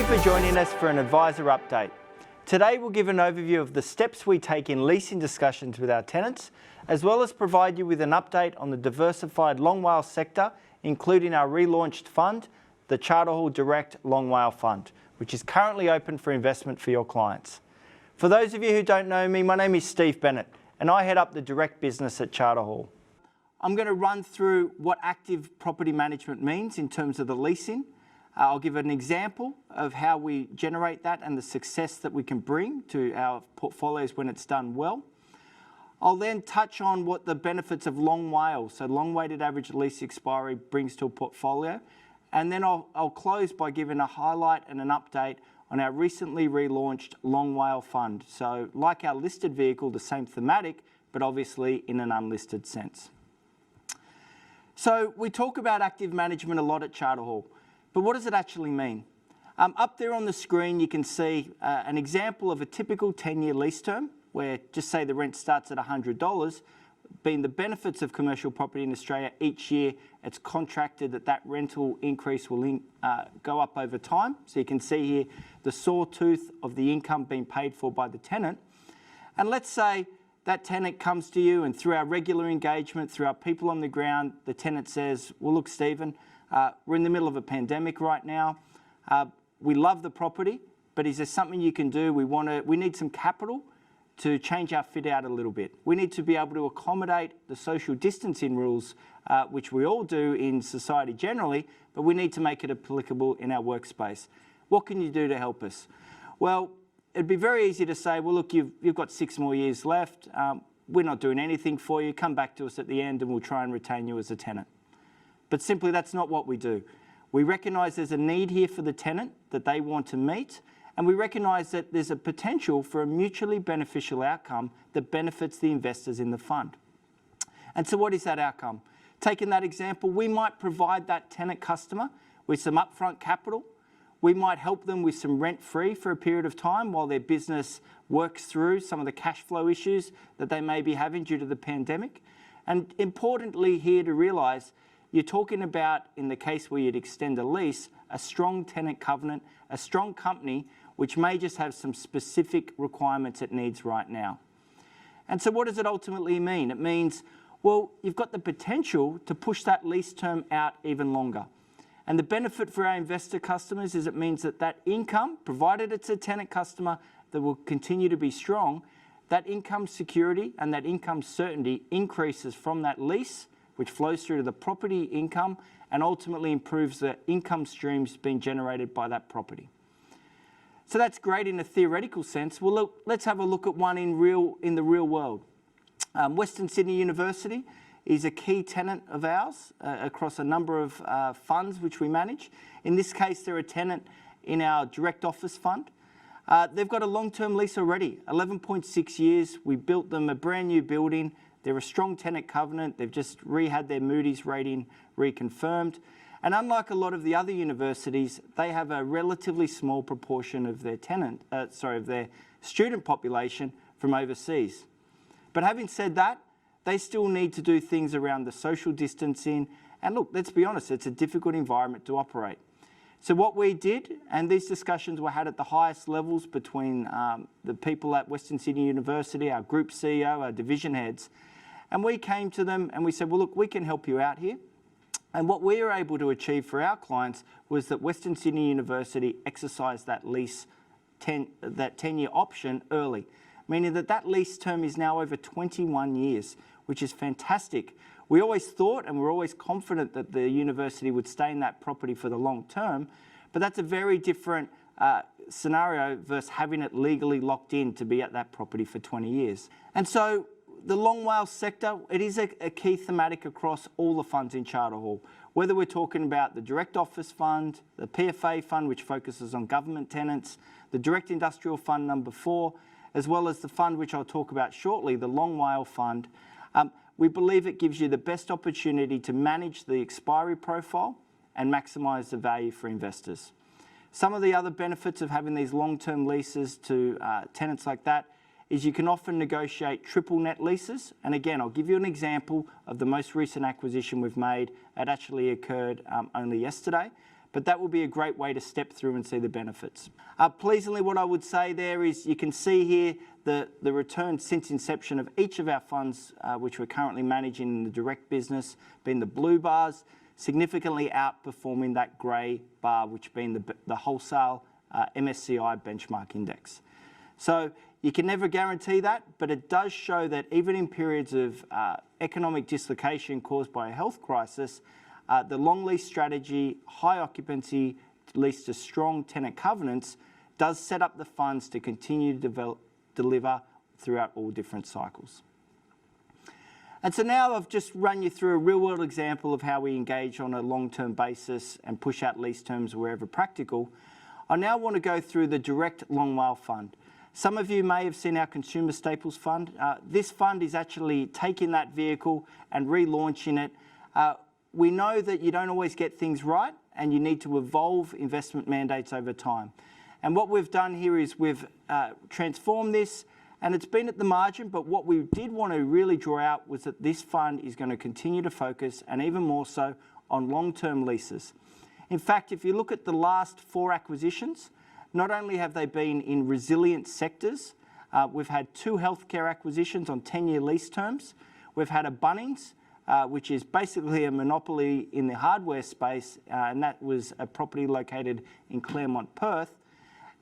you for joining us for an advisor update. Today we'll give an overview of the steps we take in leasing discussions with our tenants, as well as provide you with an update on the diversified long WALE sector, including our relaunched fund, the Charter Hall Direct Long WALE Fund, which is currently open for investment for your clients. For those of you who don't know me, my name is Steve Bennett, and I head up the direct business at Charter Hall. I'm going to run through what active property management means in terms of the leasing. I'll give an example of how we generate that and the success that we can bring to our portfolios when it's done well. I'll then touch on what the benefits of long WALE, so long weighted average lease expiry, brings to a portfolio. And then I'll close by giving a highlight and an update on our recently relaunched Long WALE Fund. So like our listed vehicle, the same thematic, but obviously in an unlisted sense. So we talk about active management a lot at Charter Hall. But what does it actually mean? Up there on the screen, you can see an example of a typical 10-year lease term, where just say the rent starts at $100, being the benefits of commercial property in Australia. Each year, it's contracted that rental increase will go up over time. So you can see here the sawtooth of the income being paid for by the tenant. And let's say that tenant comes to you, and through our regular engagement, through our people on the ground, the tenant says, well, look, Stephen, we're in the middle of a pandemic right now. We love the property, but is there something you can do? We need some capital to change our fit out a little bit. We need to be able to accommodate the social distancing rules, which we all do in society generally, but we need to make it applicable in our workspace. What can you do to help us? Well, it'd be very easy to say, well, look, you've got 6 more years left. We're not doing anything for you. Come back to us at the end and we'll try and retain you as a tenant. But simply, that's not what we do. We recognise there's a need here for the tenant that they want to meet, and we recognise that there's a potential for a mutually beneficial outcome that benefits the investors in the fund. And so what is that outcome? Taking that example, we might provide that tenant customer with some upfront capital. We might help them with some rent-free for a period of time while their business works through some of the cash flow issues that they may be having due to the pandemic. And importantly here to realise, you're talking about, in the case where you'd extend a lease, a strong tenant covenant, a strong company, which may just have some specific requirements it needs right now. And so what does it ultimately mean? It means, well, you've got the potential to push that lease term out even longer. And the benefit for our investor customers is it means that income, provided it's a tenant customer that will continue to be strong, that income security and that income certainty increases from that lease, which flows through to the property income and ultimately improves the income streams being generated by that property. So that's great in a theoretical sense. Well, look, let's have a look at one in the real world. Western Sydney University is a key tenant of ours across a number of funds which we manage. In this case, they're a tenant in our direct office fund. They've got a long-term lease already, 11.6 years. We built them a brand new building. They're a strong tenant covenant. They've just had their Moody's rating reconfirmed. And unlike a lot of the other universities, they have a relatively small proportion of their their student population from overseas. But having said that, they still need to do things around the social distancing. And look, let's be honest, it's a difficult environment to operate. So what we did, and these discussions were had at the highest levels between the people at Western Sydney University, our group CEO, our division heads, and we came to them and we said, well, look, we can help you out here. And what we were able to achieve for our clients was that Western Sydney University exercised that lease, that 10-year option early, meaning that lease term is now over 21 years, which is fantastic. We always thought and we're always confident that the university would stay in that property for the long term, but that's a very different scenario versus having it legally locked in to be at that property for 20 years. And so the long WALE sector, it is a key thematic across all the funds in Charter Hall. Whether we're talking about the Direct Office Fund, the PFA Fund, which focuses on government tenants, the Direct Industrial Fund number 4, as well as the fund which I'll talk about shortly, the Long WALE Fund, we believe it gives you the best opportunity to manage the expiry profile and maximise the value for investors. Some of the other benefits of having these long-term leases to tenants like that is you can often negotiate triple net leases. And again, I'll give you an example of the most recent acquisition we've made. It actually occurred only yesterday. but that will be a great way to step through and see the benefits. Pleasingly, what I would say there is you can see here the return since inception of each of our funds, which we're currently managing in the direct business, being the blue bars, significantly outperforming that grey bar, which being the wholesale MSCI benchmark index. So you can never guarantee that, but it does show that even in periods of economic dislocation caused by a health crisis, the long lease strategy, high occupancy, leads to strong tenant covenants, does set up the funds to continue to deliver throughout all different cycles. And so now I've just run you through a real-world example of how we engage on a long-term basis and push out lease terms wherever practical. I now want to go through the direct long WALE fund. Some of you may have seen our Consumer Staples Fund. This fund is actually taking that vehicle and relaunching it. We know that you don't always get things right and you need to evolve investment mandates over time. And what we've done here is we've transformed this, and it's been at the margin, but what we did want to really draw out was that this fund is going to continue to focus, and even more so, on long-term leases. In fact, if you look at the last 4 acquisitions, not only have they been in resilient sectors, we've had 2 healthcare acquisitions on 10-year lease terms. We've had a Bunnings, which is basically a monopoly in the hardware space, and that was a property located in Claremont, Perth.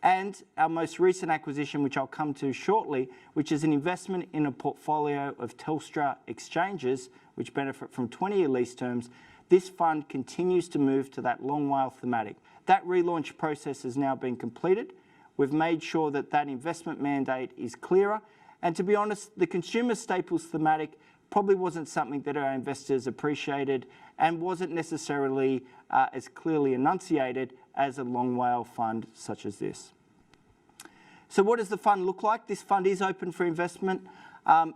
And our most recent acquisition, which I'll come to shortly, which is an investment in a portfolio of Telstra exchanges, which benefit from 20-year lease terms. This fund continues to move to that long WALE thematic. That relaunch process has now been completed. We've made sure that that investment mandate is clearer. And to be honest, the consumer staples thematic probably wasn't something that our investors appreciated and wasn't necessarily as clearly enunciated as a long WALE fund such as this. So what does the fund look like? This fund is open for investment.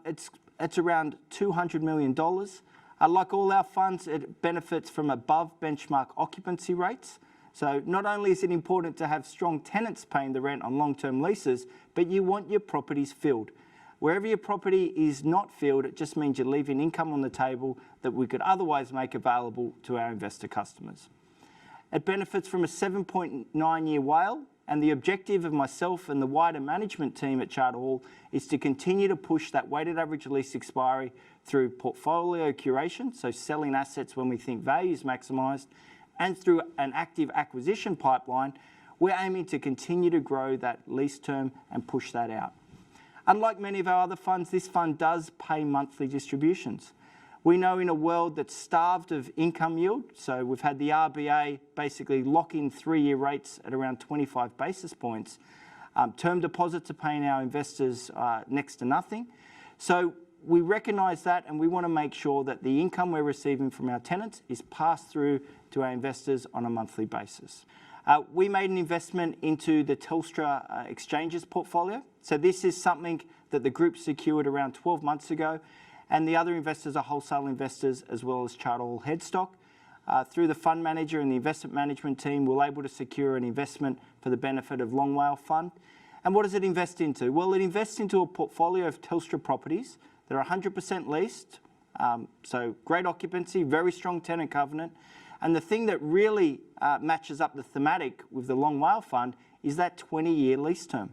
It's around $200 million. Like all our funds, it benefits from above benchmark occupancy rates. So not only is it important to have strong tenants paying the rent on long-term leases, but you want your properties filled. Wherever your property is not filled, it just means you're leaving income on the table that we could otherwise make available to our investor customers. It benefits from a 7.9-year WALE, and the objective of myself and the wider management team at Charter Hall is to continue to push that weighted average lease expiry through portfolio curation, so selling assets when we think value is maximised, and through an active acquisition pipeline. We're aiming to continue to grow that lease term and push that out. Unlike many of our other funds, this fund does pay monthly distributions. We know in a world that's starved of income yield, so we've had the RBA basically lock in 3-year rates at around 25 basis points. Term deposits are paying our investors next to nothing. So we recognise that, and we want to make sure that the income we're receiving from our tenants is passed through to our investors on a monthly basis. We made an investment into the Telstra exchanges portfolio. So this is something that the group secured around 12 months ago, and the other investors are wholesale investors as well as Charter Hall headstock. Through the fund manager and the investment management team, we're able to secure an investment for the benefit of long WALE fund. And what does it invest into? Well, it invests into a portfolio of Telstra properties that are 100% leased, so great occupancy, very strong tenant covenant. And the thing that really matches up the thematic with the long WALE fund is that 20-year lease term.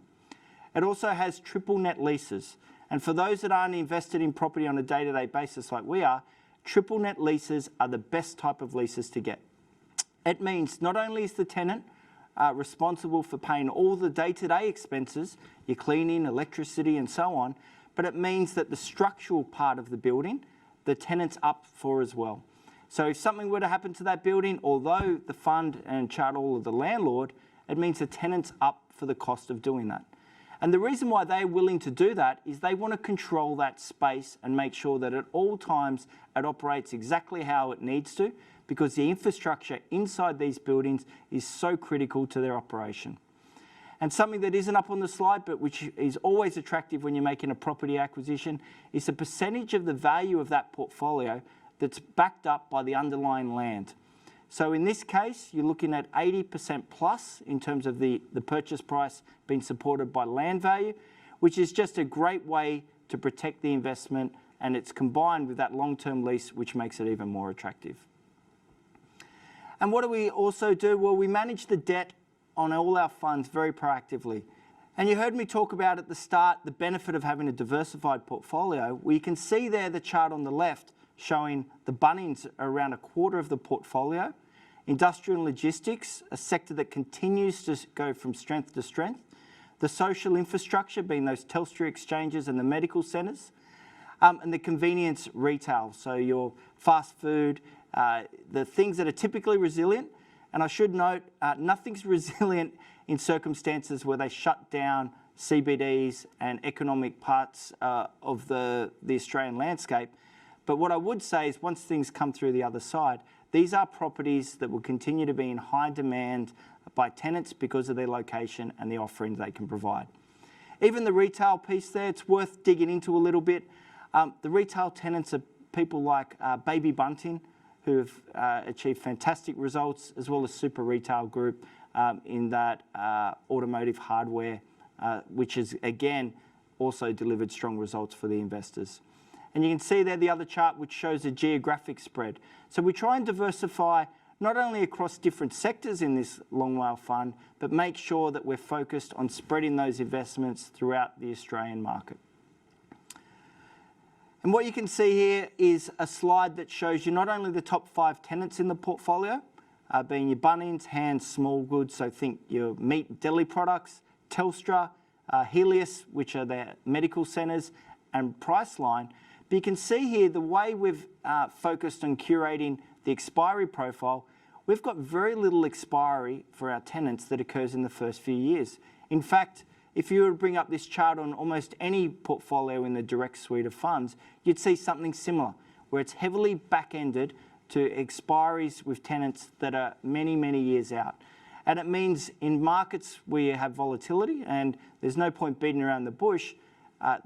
It also has triple net leases. And for those that aren't invested in property on a day-to-day basis like we are, triple net leases are the best type of leases to get. It means not only is the tenant responsible for paying all the day-to-day expenses, your cleaning, electricity and so on, but it means that the structural part of the building, the tenant's up for as well. So if something were to happen to that building, although the fund and Charter Hall are the landlord, it means the tenant's up for the cost of doing that. And the reason why they're willing to do that is they want to control that space and make sure that at all times it operates exactly how it needs to, because the infrastructure inside these buildings is so critical to their operation. And something that isn't up on the slide, but which is always attractive when you're making a property acquisition, is the percentage of the value of that portfolio that's backed up by the underlying land. So in this case, you're looking at 80% plus in terms of the purchase price being supported by land value, which is just a great way to protect the investment, and it's combined with that long-term lease, which makes it even more attractive. And what do we also do? Well, we manage the debt on all our funds very proactively. And you heard me talk about at the start the benefit of having a diversified portfolio. We can see there the chart on the left showing the Bunnings are around a quarter of the portfolio. Industrial and logistics, a sector that continues to go from strength to strength. The social infrastructure, being those Telstra exchanges and the medical centres. And the convenience retail, so your fast food, the things that are typically resilient. And I should note, nothing's resilient in circumstances where they shut down CBDs and economic parts of the Australian landscape. But what I would say is once things come through the other side, these are properties that will continue to be in high demand by tenants because of their location and the offerings they can provide. Even the retail piece there, it's worth digging into a little bit. The retail tenants are people like Baby Bunting, who have achieved fantastic results, as well as Super Retail Group in that automotive hardware, which has, again, also delivered strong results for the investors. And you can see there the other chart, which shows the geographic spread. So we try and diversify not only across different sectors in this long WALE fund, but make sure that we're focused on spreading those investments throughout the Australian market. And what you can see here is a slide that shows you not only the top 5 tenants in the portfolio, being your Bunnings, Hands, Small Goods, so think your meat, deli products, Telstra, Helios, which are their medical centres, and Priceline. But you can see here the way we've focused on curating the expiry profile, we've got very little expiry for our tenants that occurs in the first few years. In fact, if you were to bring up this chart on almost any portfolio in the direct suite of funds, you'd see something similar, where it's heavily back-ended to expiries with tenants that are many, many years out. And it means in markets where you have volatility, and there's no point beating around the bush,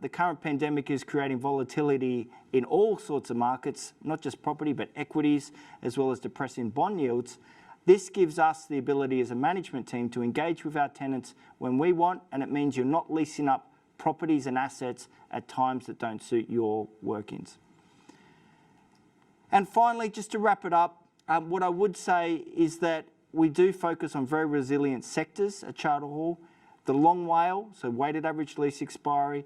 the current pandemic is creating volatility in all sorts of markets, not just property, but equities, as well as depressing bond yields. This gives us the ability as a management team to engage with our tenants when we want, and it means you're not leasing up properties and assets at times that don't suit your workings. And finally, just to wrap it up, what I would say is that we do focus on very resilient sectors at Charter Hall. The long WALE, so weighted average lease expiry,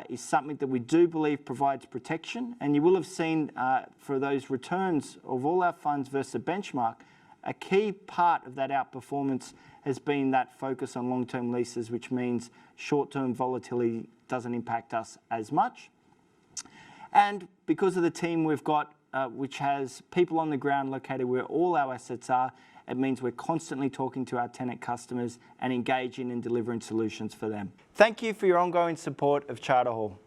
is something that we do believe provides protection. And you will have seen for those returns of all our funds versus a benchmark, a key part of that outperformance has been that focus on long-term leases, which means short-term volatility doesn't impact us as much. And because of the team we've got, which has people on the ground located where all our assets are, it means we're constantly talking to our tenant customers and engaging and delivering solutions for them. Thank you for your ongoing support of Charter Hall.